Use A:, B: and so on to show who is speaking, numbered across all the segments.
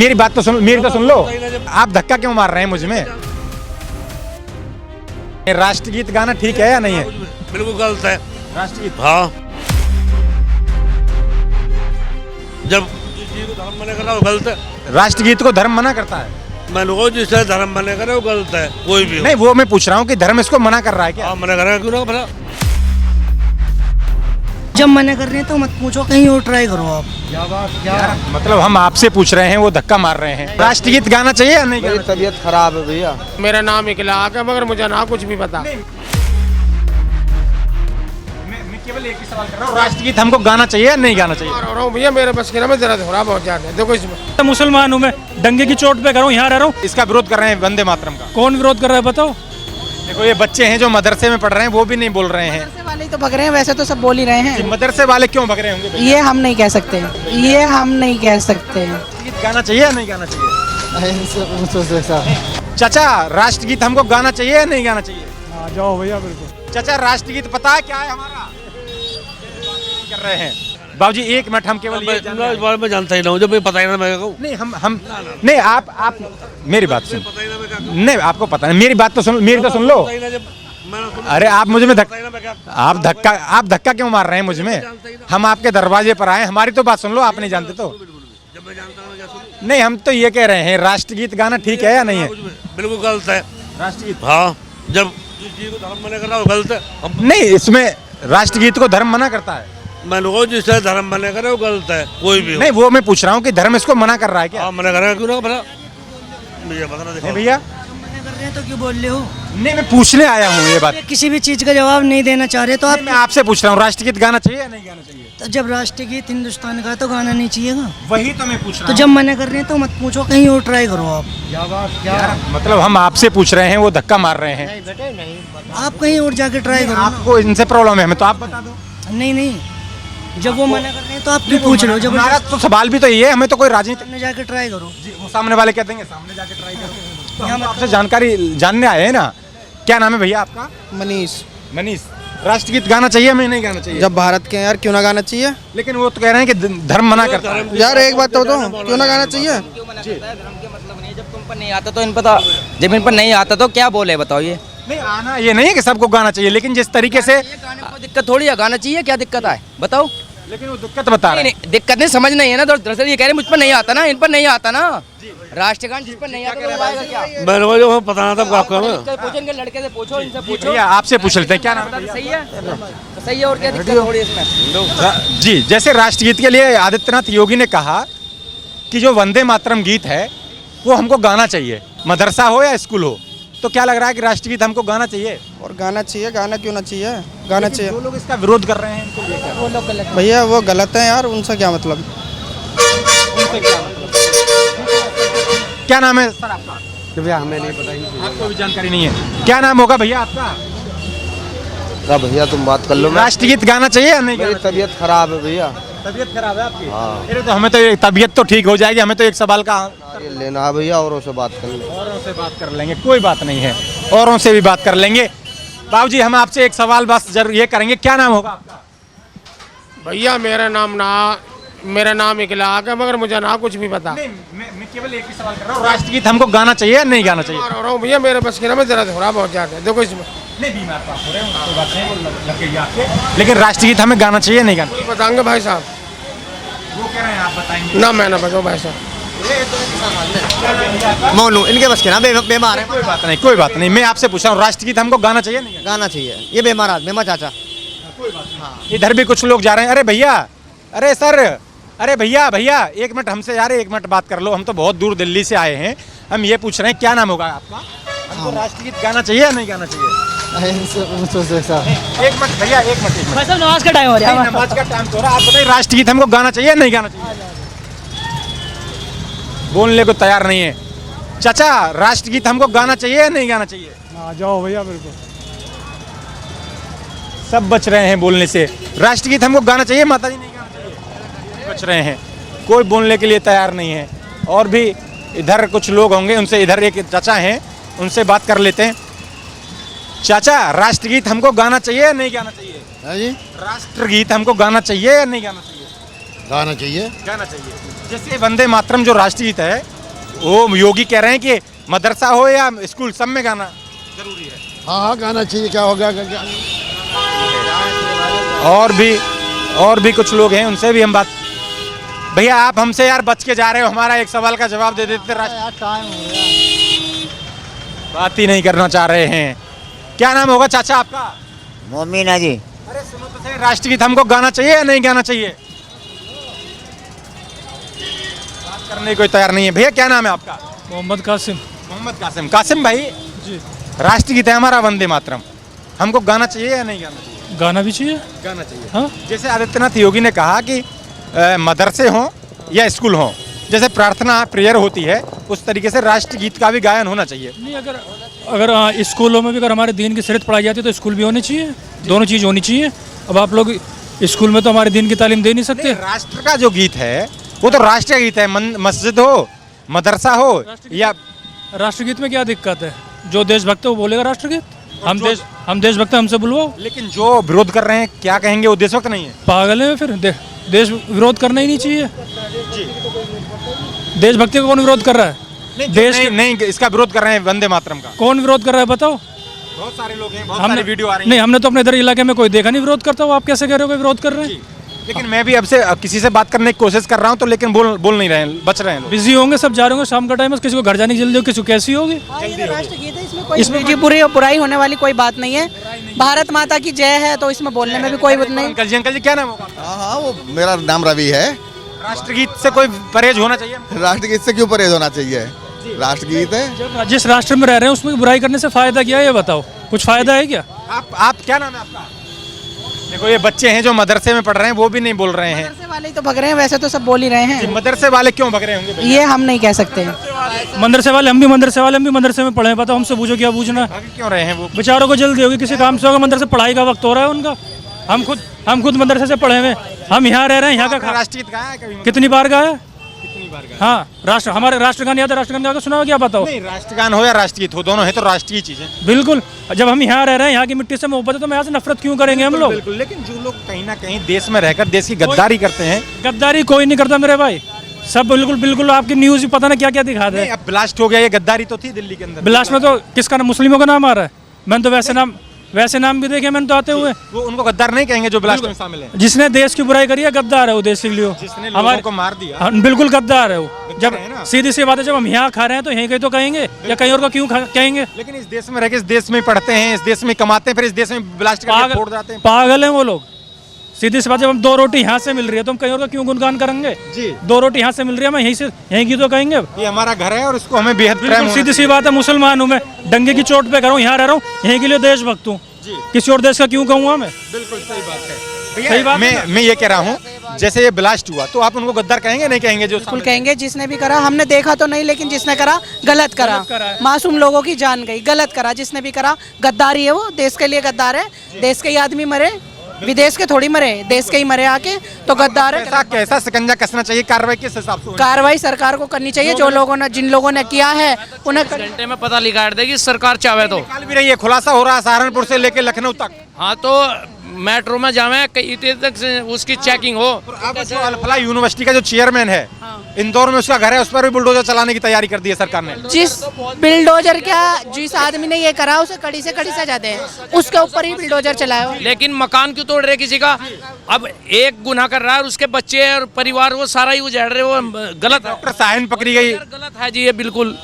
A: मेरी बात तो सुन, मेरी तो सुन लो। आप धक्का क्यों मार रहे हैं मुझ में? राष्ट्रगीत गाना ठीक है या नहीं है?
B: बिल्कुल गलत है
A: राष्ट्रगीत।
B: हाँ, जब किसी को धर्म मना कर रहा है वो गलत है।
A: राष्ट्रगीत को धर्म मना करता है?
B: मैं लोगों जिससे धर्म मना करे वो गलत है, कोई भी हो।
A: नहीं, वो मैं पूछ रहा हूँ कि धर्म इसको मना कर रहा है क्या?
B: हाँ, मना करेगा क्यों ना भला।
C: जब मना कर रहे हैं तो मत पूछो, कहीं और ट्राई करो आप।
A: यार, मतलब हम आपसे पूछ रहे हैं, वो धक्का मार रहे हैं। राष्ट्रगीत गाना चाहिए या नहीं?
D: मेरी तबीयत खराब है भैया।
E: मेरा नाम इखलाक है, मगर मुझे ना कुछ भी पता।
A: मैं केवल एक ही सवाल कर रहा हूँ, राष्ट्रगीत हमको गाना चाहिए या नहीं गाना चाहिए?
E: रहा हूँ भैया, मेरे बस के ना में दर्द हो रहा बहुत ज्यादा। देखो इसमें
F: मुसलमान हूँ मैं, दंगे की चोट पे कर रहा हूँ, यहाँ रह रहा हूँ।
A: इसका विरोध कर रहे हैं वंदे मातरम का।
F: कौन विरोध कर रहा है बताओ?
A: देखो, ये बच्चे हैं जो मदरसे में पढ़ रहे हैं, वो भी नहीं बोल रहे हैं।
C: मदरसे वाले तो भग रहे हैं, वैसे तो सब बोल ही रहे हैं।
A: मदरसे वाले क्यों भग रहे होंगे भैया?
C: ये हम नहीं कह सकते, ये हम नहीं कह सकते।
A: राष्ट्रगीत गाना चाहिए या नहीं गाना चाहिए? चाचा, राष्ट्रगीत हमको गाना चाहिए या नहीं गाना चाहिए?
F: जाओ भैया बिल्कुल।
A: चाचा, राष्ट्रगीत पता है क्या है हमारा? कर रहे हैं बाबूजी, एक मिनट, हम केवल ये
B: इस बारे में जानता ही ना हूँ, जब मैं पता ही ना मैं कहूँ।
A: नहीं, हम नहीं, आप मेरी बात सुन।
B: पता ही ना मैं क्या कहूँ।
A: नहीं, आपको पता नहीं, मेरी बात तो सुन, मेरी तो सुन लो।
B: पता ही ना जब मैं ना सुनूं,
A: अरे आप मुझे में
B: पता ही ना मैं क्या।
A: आप धक्का क्यों मार रहे हैं मुझ में? हम आपके दरवाजे पर आए, हमारी तो बात सुन लो। आप नहीं जानते तो
B: जब मैं जानता हूँ मैं क्या सुनूं।
A: नहीं, हम तो ये कह रहे हैं, राष्ट्रगीत गाना ठीक है या नहीं है?
B: बिल्कुल गलत है
A: राष्ट्रगीत।
B: हाँ, जब किसी को धर्म मना कर रहा है वो गलत है।
A: नहीं, इसमें राष्ट्रगीत को धर्म मना करता है?
B: मैं लोगों जिससे धर्म मना करे वो गलत है, कोई भी हो।
A: नहीं, वो मैं पूछ रहा हूँ कि धर्म इसको मना कर रहा है क्या?
B: हाँ, मना करेगा क्यों ना भला। मुझे पता ना,
A: नहीं
B: देखो
A: भैया,
C: मना कर रहे हैं तो क्यों बोल रहे हो?
A: नहीं, मैं पूछने आया हूँ ये बात।
C: किसी भी चीज का जवाब नहीं देना चाह रहे तो आप।
A: नहीं, मैं आपसे पूछ रहा हूँ, राष्ट्रगीत गाना चाहिए या नहीं गाना चाहिए?
C: तो जब राष्ट्रगीत हिंदुस्तान का तो गाना नहीं चाहिएगा।
A: वही तो मैं पूछ रहा
C: तो
A: हूँ।
C: जब मना कर रहे हैं तो मत पूछो, कहीं और ट्राई करो आप।
A: यार, मतलब हम आपसे पूछ रहे हैं, वो धक्का मार रहे हैं।
C: आप कहीं और जाके ट्राई करो ना।
A: आपको इनसे प्रॉब्लम है, हमें तो आप बता दो।
C: नहीं नहीं, जब वो मना कर रहे हैं तो आप क्यों पूछ रहे हो? जब
A: हमारा तो सवाल भी तो ये है, हमें तो कोई राजनीति।
C: सामने जाके ट्राई करो।
A: वो सामने वाले कहते हैं सामने जाके ट्राई करो। तो हम आपसे जानकारी जानने आए हैं ना। क्या नाम है भैया आपका?
D: मनीष।
A: मनीष, राष्ट्रगीत गाना चाहिए हमें नहीं गाना चाहिए?
D: जब भारत के हैं यार, क्यों ना गाना चाहिए?
A: लेकिन वो तो कह रहे हैं कि धर्म मना करता है।
D: यार एक बात तो क्यों ना गाना चाहिए?
G: जब तुम पर नहीं आता तो इन पता, जब इन पर नहीं आता तो क्या बोले बताओ। ये
A: नहीं, आना ये नहीं है कि सबको गाना चाहिए, लेकिन जिस तरीके से।
G: ये गाने में कोई दिक्कत थोड़ी है, गाना चाहिए, क्या दिक्कत है बताओ।
A: लेकिन वो दिक्कत बता रहे
G: नहीं,
A: हैं।
G: नहीं दिक्कत नहीं, समझ नहीं है ना। दरअसल ये कह रहे मुझ पर नहीं आता ना, इन पर नहीं आता ना। राष्ट्रगान जिस पर नहीं आता तो वो आएगा क्या?
B: मैं लोगों जो पता ना था आपका मैं।
G: पूछो, इनके लड़के से पूछो, इनसे पूछो।
A: भैया आपसे पूछ लेते हैं, क्या नाम है?
G: सही है तो सही है, और क्या दिक्कत थोड़ी है इसमें।
A: जी, जैसे राष्ट्रगीत के लिए आदित्यनाथ योगी ने कहा कि जो वंदे मातरम गीत है वो हमको गाना चाहिए, मदरसा हो या स्कूल हो। तो क्या लग रहा है कि राष्ट्रगीत हमको गाना चाहिए?
D: और गाना चाहिए, गाना क्यों ना चाहिए? गाना चाहिए।
A: जो लोग इसका विरोध कर रहे हैं इनको ये क्या?
C: वो लोग गलत।
D: भैया वो गलत है यार, उनसे क्या मतलब?
A: क्या नाम है सर आपका?
D: भैया हमें नहीं पता।
A: आपको भी जानकारी नहीं है। क्या नाम होगा भैया आपका?
D: भैया तुम बात कर लो।
A: राष्ट्रगीत गाना चाहिए या नहीं
D: मेरी
A: गाना?
D: तबीयत खराब है भैया।
A: तबीयत खराब है आपकी?
D: हाँ।
A: अरे तो हमें तो तबीयत तो ठीक हो जाएगी, हमें तो एक सवाल का
D: ये लेना है भैया, औरों से बात कर ले।
A: औरों से बात कर लेंगे, कोई बात नहीं है, औरों से भी बात कर लेंगे। बाबूजी, हम आपसे एक सवाल बस जरूर ये करेंगे, क्या नाम होगा आपका?
E: भैया मेरा नाम इखलाक है, मगर मुझे ना कुछ भी पता।
A: नहीं, मैं केवल एक ही सवाल कर रहा हूँ, राष्ट्रगीत हमको गाना चाहिए या नहीं गाना चाहिए?
E: रहा हूँ भैया, मेरे बस के ना में दर्द हो रहा बहुत ज्यादा। देखो इसमें
A: नहीं, बीमार तो आप हो रहे हैं, कोई बात नहीं, वो लग गई आपके। लेकिन राष्ट्रगीत हमें गाना चाहिए नहीं गाना?
E: बताएंगे भाई साहब।
A: वो कह रहे हैं आप बताएंगे।
E: ना मैं ना बताऊँ भाई साहब।
D: मोनू इनके बस के ना, बीमार है।
A: कोई बात नहीं, कोई बात नहीं, मैं आपसे पूछ रहा हूँ, राष्ट्रगीत हमको गाना चाहिए नहीं गाना?
D: गाना चाहिए, ये बीमार आदमी मेरा चाचा।
A: इधर भी कुछ लोग जा रहे हैं। अरे भैया, अरे सर, अरे भैया एक मिनट हमसे यार, एक मिनट बात कर लो। हम तो बहुत दूर दिल्ली से आए हैं, हम ये पूछ रहे हैं क्या नाम होगा आपका? हमको राष्ट्रगीत गाना चाहिए या नहीं गाना चाहिए? एक मिनट भैया, एक मिनट।
C: भाई साहब नमाज का टाइम हो रहा है।
A: नमाज का टाइम तो हो रहा है, आप बताइए राष्ट्रगीत हमको गाना चाहिए या नहीं गाना चाहिए? बोलने को तैयार नहीं है। चाचा, राष्ट्रगीत हमको गाना चाहिए या नहीं गाना चाहिए?
F: जाओ भैया बिल्कुल।
A: सब बच रहे हैं बोलने से। राष्ट्रगीत हमको गाना चाहिए, माताजी नहीं गाना चाहिए? बच रहे हैं, कोई बोलने के लिए तैयार नहीं है। और भी इधर कुछ लोग होंगे, उनसे, इधर एक चाचा हैं, उनसे बात कर लेते हैं। चाचा, राष्ट्रगीत हमको गाना चाहिए या नहीं गाना चाहिए?
H: है जी,
A: राष्ट्रगीत हमको गाना चाहिए या नहीं गाना चाहिए?
H: गाना चाहिए।
A: गाना चाहिए। जैसे वंदे मातरम जो राष्ट्रगीत है, वो योगी कह रहे हैं कि मदरसा हो या स्कूल सब में गाना जरूरी है।
H: हाँ हाँ गाना चाहिए, क्या हो गया क्या?
A: और भी कुछ लोग हैं, उनसे भी हम बात। भैया आप हमसे यार बच के जा रहे हो, हमारा एक सवाल का जवाब दे देते। बात ही नहीं करना चाह रहे हैं। क्या नाम होगा चाचा आपका?
I: मोमिना जी।
A: अरे सुनो तो सही, राष्ट्रगीत हमको गाना चाहिए या नहीं गाना चाहिए? बात करने कोई तैयार नहीं है। भैया क्या नाम है आपका?
F: मोहम्मद कासिम।
A: मोहम्मद कासिम। कासिम भाई
F: जी।
A: राष्ट्रगीत है हमारा वंदे मातरम, हमको गाना चाहिए या नहीं गाना चाहिए?
F: गाना भी चाहिए।
A: गाना चाहिए।
F: हाँ।
A: जैसे आदित्यनाथ योगी ने कहा कि मदरसे हों या स्कूल हों, जैसे प्रार्थना प्रेयर होती है उस तरीके से राष्ट्रगीत का भी गायन होना चाहिए।
F: नहीं, अगर स्कूलों में भी अगर हमारे दीन की सीरत पढ़ाई जाती है तो स्कूल भी होने चाहिए, दोनों चीज़ होनी चाहिए। अब आप लोग स्कूल में तो हमारे दीन की तालीम दे नहीं सकते।
A: राष्ट्र का जो गीत है वो तो राष्ट्रीय गीत है, मस्जिद हो, मदरसा हो या
F: राष्ट्रगीत में क्या दिक्कत है? जो देशभक्त है वो बोलेगा राष्ट्रगीत। हम देशभक्त हमसे बुलवाओ।
A: लेकिन जो विरोध कर रहे हैं क्या कहेंगे, वो देशभक्त नहीं है?
F: पागल है फिर। देश विरोध करना ही नहीं चाहिए। देशभक्ति का कौन विरोध कर रहा है? देश
A: नहीं इसका विरोध कर रहे हैं वंदे मातरम का।
F: कौन विरोध कर रहा है बताओ?
A: बहुत सारे लोग हैं, बहुत सारी वीडियो आ रही हैं।
F: नहीं, हमने तो अपने इधर इलाके में कोई देखा नहीं विरोध करता हो। आप कैसे कह रहे हो कि विरोध कर रहे हैं?
A: लेकिन मैं भी अब किसी से बात करने की कोशिश कर रहा हूँ तो लेकिन बोल नहीं रहे हैं, बच रहे हैं लोग।
F: बिजी होंगे, सब जा रहे होंगे शाम का टाइम है, किसी को घर जाने की जल्दी हो, किसी को कैसी होगी।
C: इसमें कोई बुराई होने वाली कोई बात नहीं है। भारत माता की जय है, तो इसमें बोलने में भी कोई बात नहीं।
A: अंकल जी क्या नाम होगा?
H: हाँ हाँ वो मेरा नाम रवि है।
A: राष्ट्रगीत से कोई परहेज होना चाहिए?
H: राष्ट्रगीत से क्यों परहेज होना चाहिए? राष्ट्रगीत है।
F: जब जिस राष्ट्र में रह रहे हैं उसमें बुराई करने से फायदा क्या है, ये बताओ। कुछ फायदा है क्या?
A: आप क्या नाम है आपका? देखो ये बच्चे हैं जो मदरसे में पढ़ रहे हैं, वो भी नहीं बोल रहे हैं।
C: मदरसे वाले ही तो भग रहे हैं, वैसे तो सब बोल ही रहे हैं।
A: मदरसे वाले क्यों भग रहे होंगे भैया?
C: ये हम नहीं कह सकते।
F: मदरसे वाले, हम भी मदरसे में पढ़े हैं। बताओ हमसे पूछो क्या पूछना है।
A: भाग क्यों रहे हैं वो?
F: बेचारों को जल्दी होगी, किसी काम से होगा, मदरसे पढ़ाई का वक्त हो रहा है उनका। हम खुद मदरसे से पढ़े हुए, हम यहाँ रह रहे हैं। यहाँ का
A: राष्ट्रगीत गाया है कभी?
F: कितनी बार गाया? हाँ, हमारे राष्ट्रगान याद है? राष्ट्रगान गा के सुनाओ, क्या बताओ?
A: नहीं, राष्ट्रगान हो या राष्ट्रगीत हो, दोनों है तो राष्ट्रीय चीजें।
F: बिल्कुल। जब हम यहाँ रह रहे हैं, यहाँ की मिट्टी से मोहब्बत है, तो यहाँ से नफरत क्यों करेंगे हम लोग?
A: बिल्कुल। लेकिन जो लोग कहीं ना कहीं देश में रहकर देश की गद्दारी करते हैं।
F: गद्दारी कोई नहीं करता मेरे भाई, सब बिल्कुल आपकी न्यूज पता ना क्या क्या दिखा दे।
A: अब ब्लास्ट हो गया, ये गद्दारी तो थी दिल्ली के अंदर।
F: ब्लास्ट में तो किसका नाम? मुस्लिमों का नाम आ रहा है। मैंने तो वैसे नाम भी देखे मैंने तो आते हुए।
A: वो उनको गद्दार नहीं कहेंगे जो ब्लास्ट में शामिल है।
F: जिसने देश की बुराई करी है गद्दार है वो, देश के लिए
A: जिसने लोगों को मार दिया।
F: हाँ, बिल्कुल गद्दार है वो। जब सीधी सी बात है, जब हम यहाँ खा रहे हैं तो यहीं कहीं तो कहेंगे, या कहीं और का क्यों कहेंगे?
A: लेकिन इस देश में रह के इस देश में पढ़ते हैं, इस देश में कमाते हैं, फिर इस देश में ब्लास्ट करके फोड़ जाते हैं।
F: पागल हैं वो लोग। सीधी सी बात, जब हम 2 रोटी यहाँ से मिल रही है तो हम कहीं और का क्यों गुणगान करेंगे? जी, 2 रोटी यहाँ से मिल रही है, मैं यहीं की तो कहेंगे।
A: ये हमारा घर है और इसको हमें बेहद प्रेम।
F: सीधी सी बात है, मुसलमान हूँ मैं, डंगे की चोट पे कर रहा हूँ, यहाँ रह रहा हूँ, यहीं के लिए देशभक्त हूँ। किसी और देश का क्यों कहूँगा मैं?
A: बिल्कुल सही बात है। सही बात। मैं ये कह रहा हूँ, जैसे ये ब्लास्ट हुआ तो आप उनको गद्दार कहेंगे नहीं कहेंगे? जो
C: बिल्कुल कहेंगे। जिसने भी करा, हमने देखा तो नहीं, लेकिन जिसने करा गलत करा। मासूम लोगों की जान गई, गलत करा। जिसने भी करा गद्दारी है वो, देश के लिए गद्दार है। देश के ही आदमी मरे, विदेश के थोड़ी मरे, देश के ही मरे आके, तो गद्दार है।
A: कैसा शिकंजा कसना चाहिए? कार्रवाई किस हिसाब से?
C: कार्रवाई सरकार को करनी चाहिए। जिन लोगों ने किया है उन्हें
G: घंटे में पता निकाल देगी सरकार चाहे तो।
A: निकाल भी रही है, खुलासा हो रहा है सहारनपुर से लेकर लखनऊ तक।
G: हाँ, तो मेट्रो में जावे कई तक से उसकी चेकिंग हो।
A: अब जो अल्फला यूनिवर्सिटी का जो चेयरमैन है, इंदौर में उसका घर है, उस पर भी बुलडोजर चलाने की तैयारी कर दी है सरकार ने।
C: जिस बिल्डोजर क्या, जिस आदमी ने ये करा उसे कड़ी से कड़ी सजा दे, उसके ऊपर ही बिल्डोजर चलाया।
G: लेकिन मकान क्यों तोड़ रहे किसी का? अब एक गुनाह कर रहा है और उसके बच्चे और परिवार वो सारा ही उजाड़ रहे, वो गलत है।
A: डॉक्टर साहिन पकड़ी गई,
G: गलत है जी, ये बिल्कुल।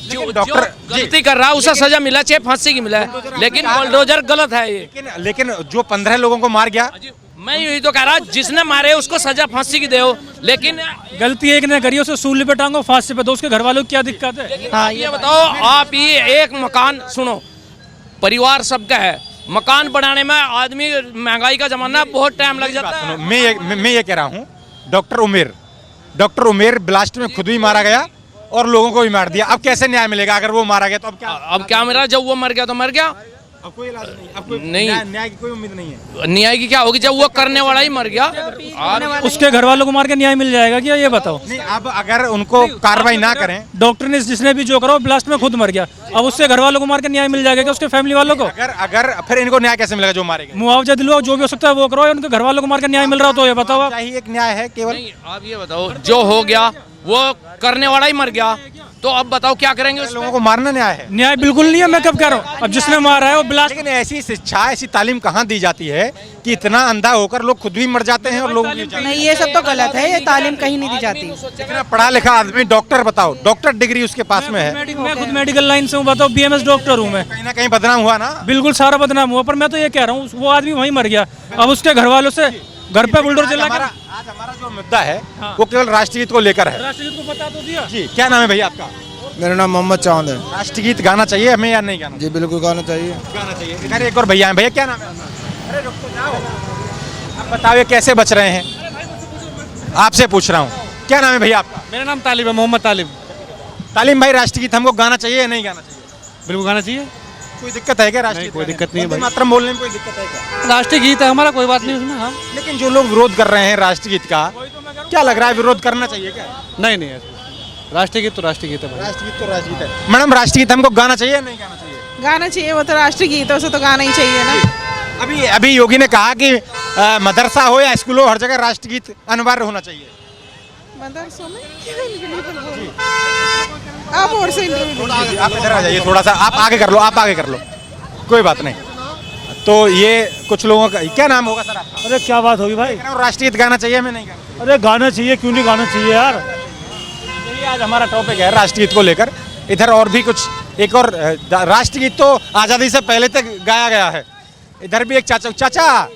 G: जो
A: डॉक्टर
G: गलती कर रहा है उसे सजा मिला, चाहे फांसी की मिला, लेकिन बुलडोजर गलत है ये।
A: लेकिन जो 15 लोगों को मार गया,
G: मैं यही तो कह रहा, जिसने मारे उसको सजा फांसी की दो। लेकिन
F: गलती एक ने करी, उसे सूली पे टांगो, फांसी पे दो, उसके घर वालों की क्या दिक्कत है?
G: हाँ, ये बताओ आप, ये एक मकान, सुनो, परिवार सबका है, मकान बनाने में आदमी, महंगाई का जमाना, बहुत टाइम लग जाता है।
A: मैं ये कह रहा हूँ, डॉक्टर उमेर ब्लास्ट में खुद भी मारा गया और लोगों को भी मार दिया। अब कैसे न्याय मिलेगा अगर वो मारा गया तो? अब क्या
G: मिला? जब वो मर गया तो मर गया,
A: अब कोई इलाज नहीं, अब कोई
G: नहीं।
A: न्याय की कोई उम्मीद नहीं है।
G: न्याय की क्या होगी जब वो करने वाला ही मर गया।
F: उसके घर वालों को मार के न्याय मिल जाएगा क्या, ये बताओ।
A: नहीं, अब अगर उनको कार्रवाई ना करें,
F: डॉक्टर ने जिसने भी जो करा वो ब्लास्ट में खुद मर गया, अब उससे घर वालों को मार के न्याय मिल जाएगा क्या उसके फैमिली वालों को।
A: अगर फिर इनको न्याय कैसे मिलेगा जो मारे गए?
F: मुआवजा दिलवाओ, जो भी हो सकता है वो करो, उनके घर वालों को मार के न्याय मिल रहा हो तो ये बताओ आप।
A: चाहिए एक न्याय है केवल।
G: नहीं, आप ये बताओ जो हो गया वो करने वाला ही मर गया, तो अब बताओ क्या करेंगे उस
A: लोगों को मारना न्याय है?
F: न्याय बिल्कुल नहीं है, मैं कब कह रहा हूँ। अब जिसने मारा है वो ब्लास्ट।
A: लेकिन ऐसी शिक्षा, ऐसी तालीम कहाँ दी जाती है कि इतना अंधा होकर लोग खुद भी मर जाते हैं और लोगों की
C: नहीं, ये सब तो गलत है, ये तालीम कहीं नहीं दी जाती।
A: इतना पढ़ा लिखा आदमी डॉक्टर, बताओ डॉक्टर डिग्री उसके पास में है,
F: मैं खुद मेडिकल लाइन से हूँ, बताओ बीएमएस डॉक्टर हूँ मैं।
A: कहीं ना कहीं बदनाम हुआ ना।
F: बिल्कुल सारा बदनाम हुआ, पर मैं तो ये कह रहा हूँ वो आदमी वहीं मर गया, अब उसके घर वालों से घर पे बुलडोजर चला
A: आज हमारा जो मुद्दा है वो केवल राष्ट्रगीत को लेकर है।
F: राष्ट्रगीत को बता तो दिया।
A: जी, क्या नाम है भैया आपका?
D: मेरा नाम मोहम्मद चांद है।
A: राष्ट्रगीत गाना चाहिए हमें या नहीं गाना?
D: जी बिल्कुल गाना चाहिए।
A: गाना चाहिए। इधर एक और भैया हैं, भैया क्या नाम है आपका? अरे रुक तो जाओ, अब बताओ ये कैसे बच रहे हैं? आपसे पूछ रहा हूँ, क्या नाम है भैया आपका?
F: मेरा नाम तालिब है, मोहम्मद तालिब।
A: तालिम भाई, राष्ट्रगीत हमको गाना चाहिए या नहीं गाना चाहिए?
F: बिल्कुल गाना चाहिए।
A: कोई दिक्कत है क्या राष्ट्रगीत?
F: कोई दिक्कत नहीं है भाई।
A: मातरम बोलने में कोई दिक्कत है क्या?
F: राष्ट्रीय गीत है हमारा, कोई बात नहीं उसमें। हाँ,
A: लेकिन जो लोग विरोध कर रहे हैं राष्ट्रगीत का, क्या लग रहा है विरोध करना चाहिए क्या?
F: नहीं नहीं, राष्ट्रीय गीत तो राष्ट्रीय गीत है भाई।
A: राष्ट्रगीत तो राष्ट्रगीत है। मैडम, राष्ट्रगीत हमको गाना चाहिए या नहीं गाना चाहिए?
C: गाना चाहिए, वो तो राष्ट्रीय गीतों से तो गाना ही चाहिए ना।
A: अभी योगी ने कहा कि मदरसा हो या स्कूल हो, हर जगह राष्ट्रगीत अनिवार्य होना चाहिए।
C: मदरसों में आप और से इंटरव्यू
A: आप इधर आ जाइए थोड़ा सा, आप आगे कर लो, आप आगे कर लो, कोई बात नहीं। तो ये कुछ लोगों का क्या नाम होगा सर आपका?
F: अरे क्या बात होगी भाई,
A: राष्ट्रगीत गाना चाहिए हमें नहीं गाना?
F: अरे गाना चाहिए, क्यों नहीं गाना चाहिए यार।
A: ये आज हमारा टॉपिक है राष्ट्रगीत को लेकर। इधर और भी कुछ एक और राष्ट्रगीत तो आज़ादी से पहले तक गाया गया है। इधर भी एक चाचा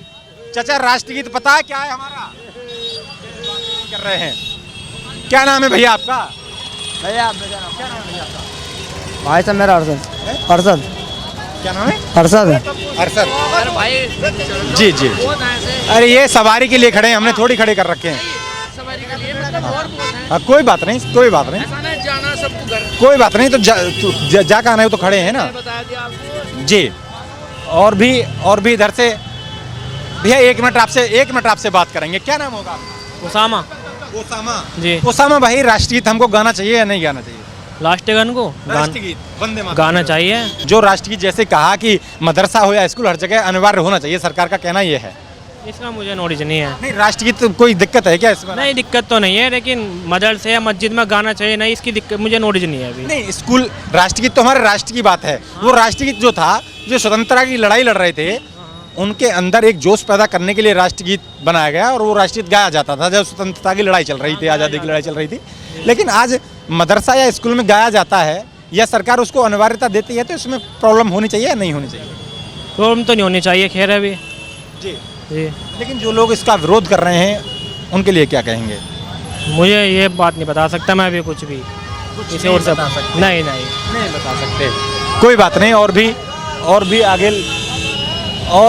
A: राष्ट्रगीत पता है क्या है हमारा? कर रहे हैं। क्या नाम है भैया आपका? भैया क्या नाम है भैया आपका?
D: भाई साहब मेरा अरसद।
A: क्या नाम है?
D: अरसद है।
A: अरसद।
G: अरे भाई
A: जी जी। अरे ये सवारी के लिए खड़े हैं, हमने थोड़ी खड़े कर रखे हैं। हाँ, कोई बात नहीं, कोई बात नहीं,
G: जाना सबको घर
A: कोई बात नहीं। तो जा का आना है तो खड़े हैं ना।
G: बता दिया आपको।
A: जी। और भी इधर से भैया, एक मिनट आपसे बात करेंगे। क्या नाम होगा आपका?
F: उसामा जी।
A: ओसामा भाई, राष्ट्रगीत हमको गाना चाहिए या नहीं गाना चाहिए?
F: राष्ट्रीय गान को
A: राष्ट्रगीत वंदे मातरम
F: गाना चाहिए।
A: जो राष्ट्रगीत जैसे कहा कि मदरसा हो या स्कूल हर जगह अनिवार्य होना चाहिए, सरकार का कहना ये है।
F: इसका मुझे नॉलेज नहीं है।
A: नहीं, राष्ट्रगीत कोई दिक्कत है क्या इसमें?
F: नहीं, दिक्कत तो नहीं है, लेकिन मदरसे या मस्जिद में गाना चाहिए नहीं, इसकी दिक्कत मुझे नॉलेज नहीं है अभी।
A: नहीं, स्कूल राष्ट्रगीत तो हमारे राष्ट्र की बात है। वो राष्ट्रगीत जो था, जो स्वतंत्रता की लड़ाई लड़ रहे थे, उनके अंदर एक जोश पैदा करने के लिए राष्ट्रगीत बनाया गया और वो राष्ट्रगीत गाया जाता था जब स्वतंत्रता की लड़ाई चल रही थी, आज़ादी की लड़ाई चल रही थी। लेकिन आज मदरसा या स्कूल में गाया जाता है या सरकार उसको अनिवार्यता देती है, तो इसमें प्रॉब्लम होनी चाहिए या नहीं होनी चाहिए?
F: प्रॉब्लम तो नहीं होनी चाहिए, खैर अभी
A: जी।
F: जी।
A: लेकिन जो लोग इसका विरोध कर रहे हैं उनके लिए क्या कहेंगे?
F: मुझे ये बात नहीं बता सकता मैं अभी कुछ भी इसे और सब नहीं
A: नहीं बता सकते। कोई बात नहीं, और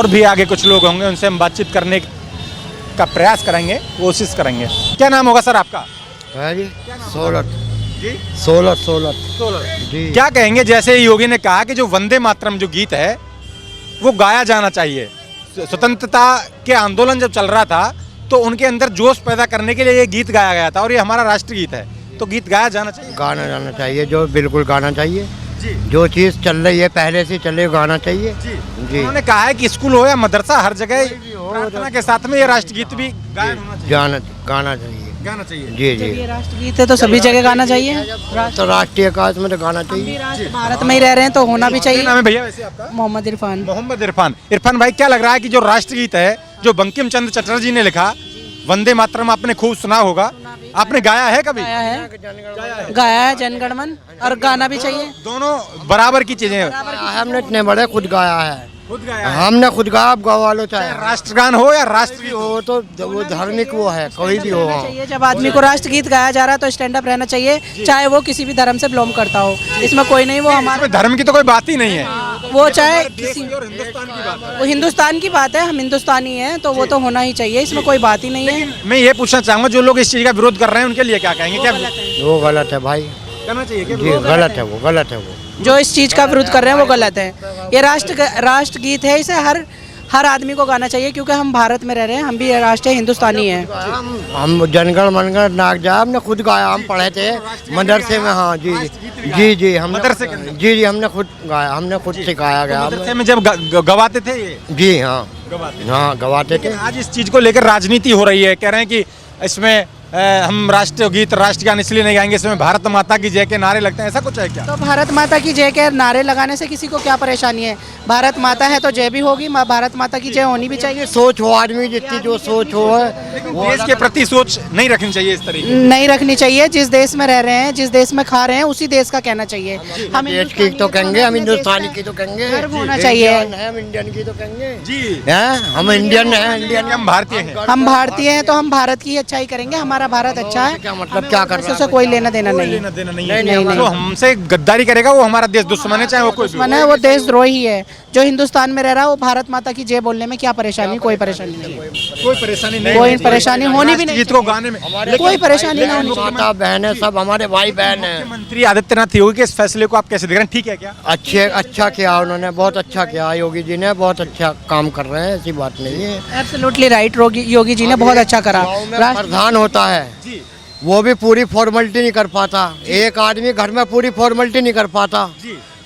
A: भी आगे कुछ लोग होंगे, उनसे हम बातचीत करने का प्रयास करेंगे, कोशिश करेंगे। क्या नाम होगा सर आपका?
D: है जी सोलर जी।
A: क्या कहेंगे, जैसे योगी ने कहा कि जो वंदे मातरम जो गीत है वो गाया जाना चाहिए, स्वतंत्रता के आंदोलन जब चल रहा था तो उनके अंदर जोश पैदा करने के लिए ये गीत गाया गया था और ये हमारा राष्ट्रगीत है, तो गीत गाया जाना चाहिए?
D: गाना जाना चाहिए, जो बिल्कुल गाना चाहिए
A: जी।
D: जो चीज़ चल रही है पहले से चले गाना चाहिए
A: जी।
D: जी।
A: उन्होंने कहा है कि स्कूल हो या मदरसा हर जगह प्रार्थना के साथ में ये राष्ट्रगीत भी गायन होना चाहिए, गाना चाहिए।
D: जी जी।
C: ये राष्ट्रगीत है तो सभी जगह गाना चाहिए।
D: तो राष्ट्रीय काज में तो गाना चाहिए।
C: भारत में ही रह रहे हैं तो होना भी चाहिए।
A: नाम है भैया वैसे आपका?
C: मोहम्मद इरफान।
A: मोहम्मद इरफान भाई, क्या लग रहा है कि जो राष्ट्रगीत है जो बंकिम चंद्र चटर्जी ने लिखा, वंदे मातरम, आपने खूब सुना होगा, आपने गाया है कभी?
C: गाया है जनगण मन, और गाना भी चाहिए।
A: दोनों बराबर की चीजें हैं।
D: हमने इतने बड़े खुद गाया है,
A: खुद गाया है।
D: हमने खुद गाया, अब गावा लो चाहे
A: राष्ट्रगान हो या राष्ट्रगीत हो,
D: हो तो वो धार्मिक वो है, कोई भी हो।
C: चाहिए जब आदमी को राष्ट्रगीत गाया जा रहा है तो स्टैंड अप रहना चाहिए, चाहे वो किसी भी धर्म से बिलोंग करता हो। इसमें कोई नहीं, वो हमारे
A: इसमें धर्म की तो कोई बात ही नहीं है,
C: वो चाहे किसी,
A: और हिंदुस्तान की बात है।
C: वो हिंदुस्तान की बात है, हम हिंदुस्तानी हैं तो वो तो होना ही चाहिए, इसमें कोई बात ही नहीं है।
A: मैं ये पूछना चाहूंगा, जो लोग इस चीज का विरोध कर रहे हैं उनके लिए क्या कहेंगे? क्या
D: वो गलत है भाई,
A: करना चाहिए क्या?
D: जी गलत है वो, गलत है वो।
C: जो इस चीज़ का विरोध कर रहे हैं वो गलत है। ये राष्ट्रगीत है, इसे हर आदमी को गाना चाहिए, क्योंकि हम भारत में रह रहे हैं, हम भी राष्ट्रीय हिंदुस्तानी हैं।
D: हम जनगण मनगण नाग जा हमने खुद गाया, हम पढ़े थे मदरसे में। हाँ जी जी जी हम
A: मदरसे के अंदर?
D: जी जी हमने खुद गाया, हमने खुद सिखाया गया।
A: मदरसे में जब गवाते थे ये?
D: जी हाँ
A: गवाते
D: हाँ गवाते थे।
A: आज इस चीज को लेकर राजनीति हो रही है, कह रहे हैं कि इसमें हम राष्ट्रीय गीत राष्ट्रगान इसलिए नहीं गाएंगे, इसमें भारत माता की जय के नारे लगते हैं, ऐसा कुछ है क्या?
C: तो भारत माता की जय के नारे लगाने से किसी को क्या परेशानी है? भारत माता है तो जय भी होगी, भारत माता की जय होनी भी चाहिए।
D: सोच हो आदमी जितनी जो सोच हो
A: देश के प्रति सोच नहीं रखनी चाहिए इस तरीके
C: नहीं रखनी चाहिए। जिस देश में रह रहे हैं, जिस देश में खा रहे हैं, उसी देश का कहना चाहिए। हम
D: देश की तो कहेंगे, हम हिंदुस्तानी की तो कहेंगे,
C: गर्व होना चाहिए।
D: हम इंडियन की तो कहेंगे
A: जी।
D: हैं, हम इंडियन हैं, इंडियन
A: हम भारतीय हैं।
C: हम भारतीय हैं तो हम भारत की अच्छाई करेंगे, हमारा भारत अच्छा है।
D: क्या मतलब क्या कर रहा
C: से कोई लेना देना नहीं है।
A: लेना देना नहीं
C: नहीं,
A: है।
C: नहीं।
A: जो हमसे गद्दारी करेगा वो हमारा देश दुश्मन है, चाहे वो कोई भी हो।
C: दुश्मन है, वो देशद्रोही है। जो हिंदुस्तान में रह रहा है वो भारत माता की जय बोलने में क्या परेशानी? कोई परेशानी नहीं है।
A: कोई परेशानी नहीं,
C: कोई परेशानी होनी भी नहीं
A: गीत को गाने में
C: कोई परेशानी नहीं होनी चाहिए।
D: माता बहन है, सब हमारे भाई बहन है।
A: मुख्यमंत्री आदित्यनाथ योगी के इस फैसले को आप कैसे देख रहे हैं? ठीक है क्या?
D: अच्छा किया उन्होंने, बहुत अच्छा किया योगी जी ने, बहुत अच्छा काम कर रहे हैं, ऐसी बात नहीं है।
C: एब्सोल्युटली राइट, योगी जी ने बहुत अच्छा करा।
D: गाँव में प्रधान होता है वो भी पूरी फॉर्मेलिटी नहीं कर पाता, एक आदमी घर में पूरी फॉर्मेलिटी नहीं कर पाता,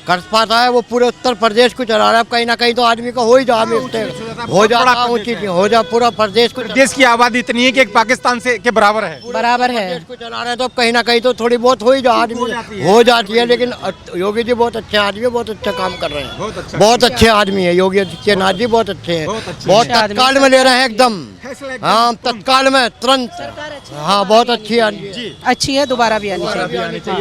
D: कर पाता है वो पूरे उत्तर प्रदेश को चला रहा है। कहीं ना कहीं तो आदमी का हो ही जा हो जाता हो जा पूरा प्रदेश को।
A: देश की आबादी इतनी है कि एक पाकिस्तान से के बराबर है।
C: बराबर है।
D: प्रदेश को चला रहे हैं तो कहीं ना कहीं तो थोड़ी बहुत हो ही जा आदमी हो जाती है। लेकिन योगी जी बहुत अच्छे आदमी, बहुत अच्छा काम कर रहे हैं, बहुत अच्छे आदमी है योगी आदित्यनाथ जी, बहुत अच्छे हैं, बहुत तत्काल में ले रहे हैं एकदम। हाँ तत्काल में तुरंत। हाँ बहुत अच्छी आदमी
C: अच्छी है, दोबारा भी आनी चाहिए।